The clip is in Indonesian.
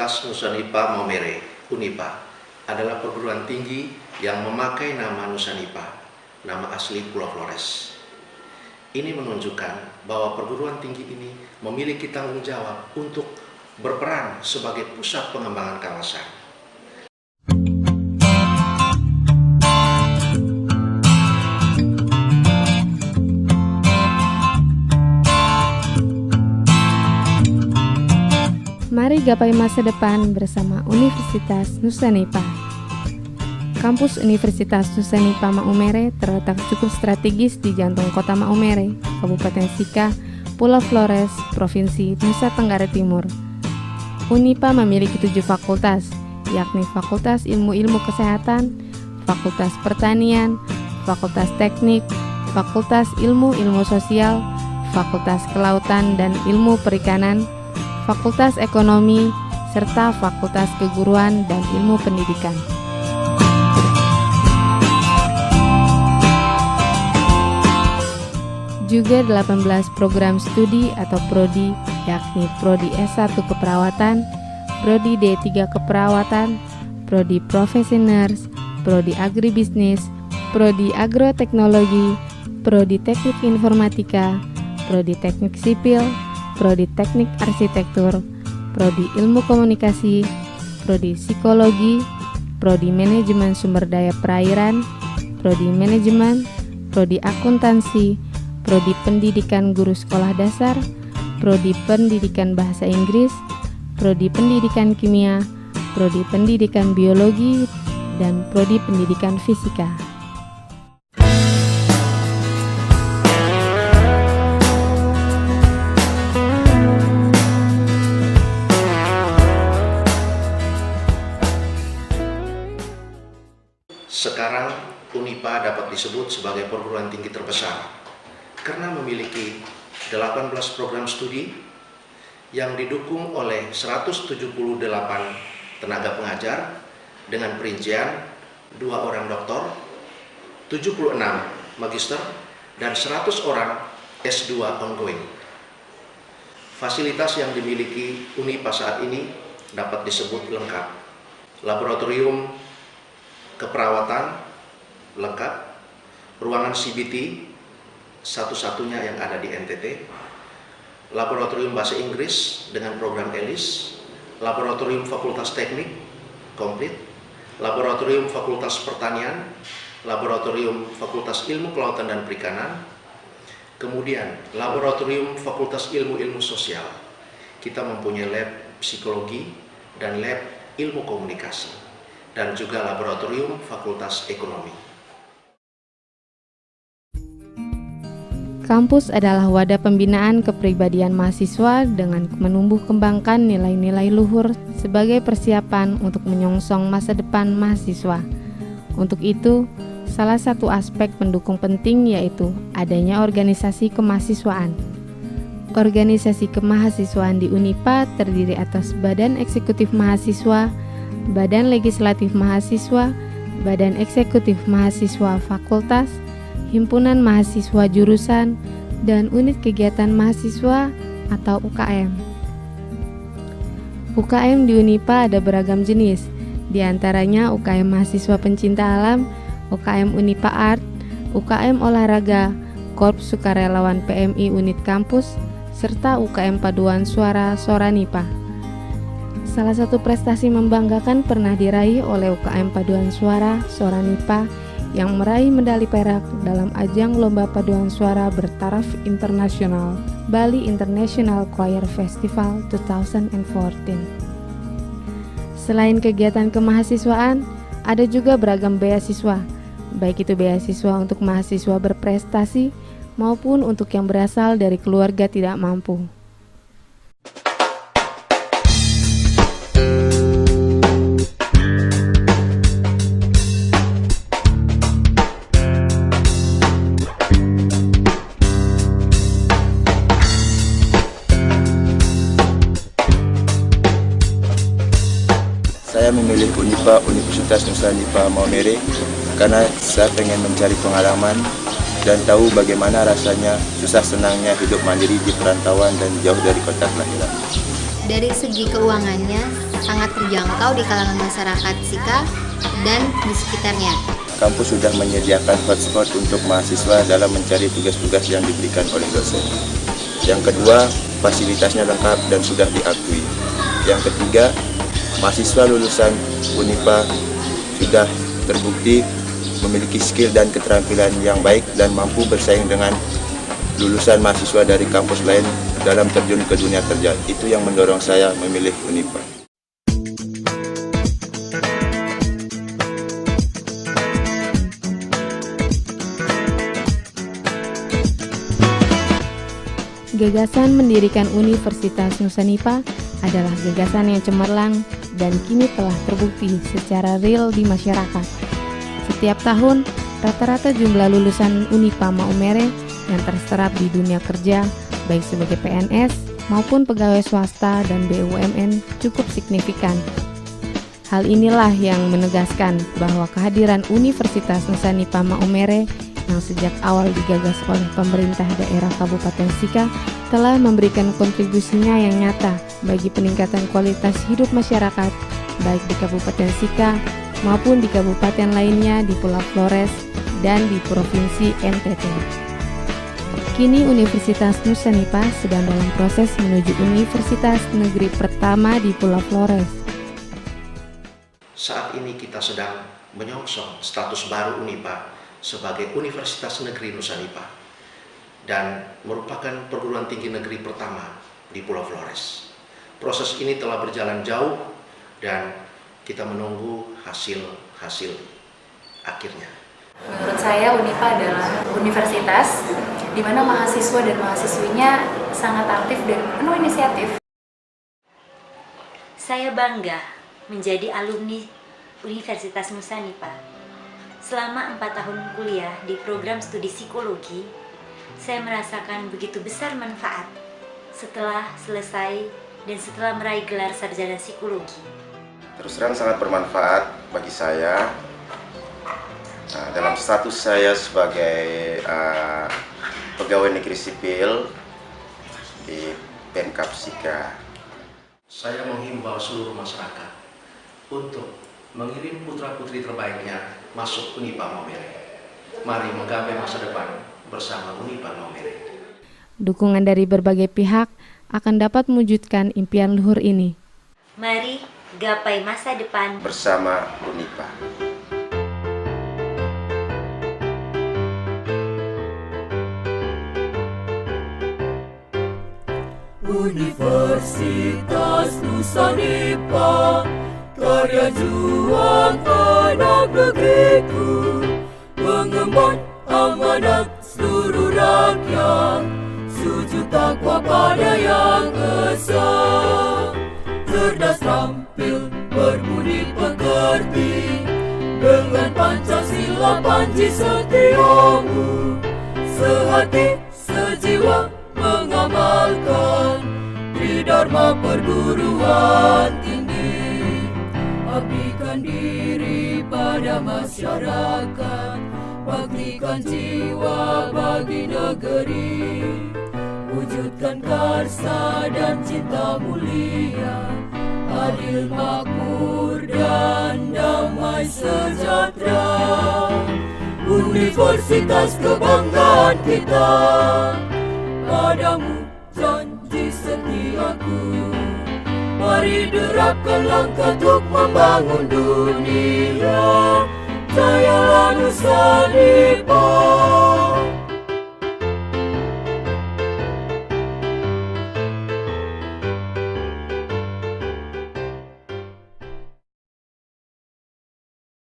Universitas Nusa-Nipa Maumere, UNIPA, adalah perguruan tinggi yang memakai nama Nusa-Nipa, nama asli Pulau Flores. Ini menunjukkan bahwa perguruan tinggi ini memiliki tanggung jawab untuk berperan sebagai pusat pengembangan kawasan. Mari gapai masa depan bersama Universitas Nusa-Nipa. Kampus Universitas Nusa-Nipa Maumere terletak cukup strategis di jantung kota Maumere, Kabupaten Sika, Pulau Flores, Provinsi Nusa Tenggara Timur. UNIPA memiliki 7 fakultas, yakni Fakultas Ilmu-Ilmu Kesehatan, Fakultas Pertanian, Fakultas Teknik, Fakultas Ilmu-Ilmu Sosial, Fakultas Kelautan dan Ilmu Perikanan, Fakultas Ekonomi, serta Fakultas Keguruan dan Ilmu Pendidikan. Juga 18 program studi atau prodi, yakni Prodi S1 Keperawatan, Prodi D3 Keperawatan, Prodi Profesi Nurse, Prodi Agribisnis, Prodi Agroteknologi, Prodi Teknik Informatika, Prodi Teknik Sipil, Prodi Teknik Arsitektur, Prodi Ilmu Komunikasi, Prodi Psikologi, Prodi Manajemen Sumber Daya Perairan, Prodi Manajemen, Prodi Akuntansi, Prodi Pendidikan Guru Sekolah Dasar, Prodi Pendidikan Bahasa Inggris, Prodi Pendidikan Kimia, Prodi Pendidikan Biologi, dan Prodi Pendidikan Fisika. Sekarang UNIPA dapat disebut sebagai perguruan tinggi terbesar karena memiliki 18 program studi yang didukung oleh 178 tenaga pengajar dengan perincian 2 orang doktor, 76 magister, dan 100 orang S2 ongoing. Fasilitas yang dimiliki UNIPA saat ini dapat disebut lengkap. Laboratorium keperawatan lengkap, ruangan CBT satu-satunya yang ada di NTT, laboratorium bahasa Inggris dengan program ELIS, laboratorium fakultas teknik komplit, laboratorium fakultas pertanian, laboratorium fakultas ilmu kelautan dan perikanan, kemudian laboratorium fakultas ilmu-ilmu sosial. Kita mempunyai lab psikologi dan lab ilmu komunikasi, dan juga laboratorium fakultas ekonomi. Kampus adalah wadah pembinaan kepribadian mahasiswa dengan menumbuh kembangkan nilai-nilai luhur sebagai persiapan untuk menyongsong masa depan mahasiswa. Untuk itu, salah satu aspek pendukung penting yaitu adanya organisasi kemahasiswaan. Organisasi kemahasiswaan di UNIPA terdiri atas Badan Eksekutif Mahasiswa, Badan Legislatif Mahasiswa, Badan Eksekutif Mahasiswa Fakultas, Himpunan Mahasiswa Jurusan, dan Unit Kegiatan Mahasiswa atau UKM. UKM di UNIPA ada beragam jenis, di antaranya UKM Mahasiswa Pencinta Alam, UKM UNIPA Art, UKM Olahraga, Korps Sukarelawan PMI Unit Kampus, serta UKM Paduan Suara Soranipa. Salah satu prestasi membanggakan pernah diraih oleh UKM Paduan Suara Soranipa yang meraih medali perak dalam ajang Lomba Paduan Suara Bertaraf Internasional Bali International Choir Festival 2014. Selain kegiatan kemahasiswaan, ada juga beragam beasiswa, baik itu beasiswa untuk mahasiswa berprestasi maupun untuk yang berasal dari keluarga tidak mampu. Saya memilih UNIPA, Universitas Nusa-Nipa Maumere, karena saya pengen mencari pengalaman dan tahu bagaimana rasanya susah senangnya hidup mandiri di perantauan dan jauh dari kota kelahiran. Dari segi keuangannya, sangat terjangkau di kalangan masyarakat Sika dan di sekitarnya. Kampus sudah menyediakan hotspot untuk mahasiswa dalam mencari tugas-tugas yang diberikan oleh dosen. Yang kedua, fasilitasnya lengkap dan sudah diakui. Yang ketiga, mahasiswa lulusan Unipa sudah terbukti memiliki skill dan keterampilan yang baik dan mampu bersaing dengan lulusan mahasiswa dari kampus lain dalam terjun ke dunia kerja. Itu yang mendorong saya memilih Unipa. Gagasan mendirikan Universitas Nusanipa adalah gagasan yang cemerlang dan kini telah terbukti secara real di masyarakat. Setiap tahun, rata-rata jumlah lulusan Unipa Maumere yang terserap di dunia kerja, baik sebagai PNS maupun pegawai swasta dan BUMN cukup signifikan. Hal inilah yang menegaskan bahwa kehadiran Universitas Nusanipa Maumere yang sejak awal digagas oleh pemerintah daerah Kabupaten Sika telah memberikan kontribusinya yang nyata bagi peningkatan kualitas hidup masyarakat baik di Kabupaten Sika maupun di kabupaten lainnya di Pulau Flores dan di Provinsi NTT. Kini Universitas Nusanipa sedang dalam proses menuju Universitas Negeri pertama di Pulau Flores. Saat ini kita sedang menyongsong status baru Unipa sebagai Universitas Negeri Nusanipa dan merupakan perguruan tinggi negeri pertama di Pulau Flores. Proses ini telah berjalan jauh dan kita menunggu hasil akhirnya. Menurut saya Unipa adalah universitas di mana mahasiswa dan mahasiswinya sangat aktif dan penuh inisiatif. Saya bangga menjadi alumni Universitas Nusanipa. Selama 4 tahun kuliah di program studi psikologi, saya merasakan begitu besar manfaat setelah selesai dan setelah meraih gelar sarjana psikologi. Terus terang sangat bermanfaat bagi saya. Dalam status saya sebagai pegawai negeri sipil di Pemkab Sika. Saya menghimbau seluruh masyarakat untuk mengirim putra-putri terbaiknya masuk Unipa Maumere. Mari menggapai masa depan bersama Unipa Maumere. Dukungan dari berbagai pihak akan dapat mewujudkan impian luhur ini. Mari gapai masa depan bersama Unipa. Universitas Nusanipa, karya juang anak negeriku, mengemban amanat seluruh rakyat, sujud takwa pada yang esa, cerdas terampil berbudi pekerti, dengan Pancasila panji setiamu, sehati sejiwa mengamalkan Tridharma perguruan tinggi, abdikan diri pada masyarakat, baktikan jiwa bagi negeri, wujudkan karsa dan cinta mulia, adil makmur dan damai sejahtera. Universitas kebanggaan kita, padamu janji setiaku. Mari derapkan langkah untuk membangun dunia, jayalah Nusanipa.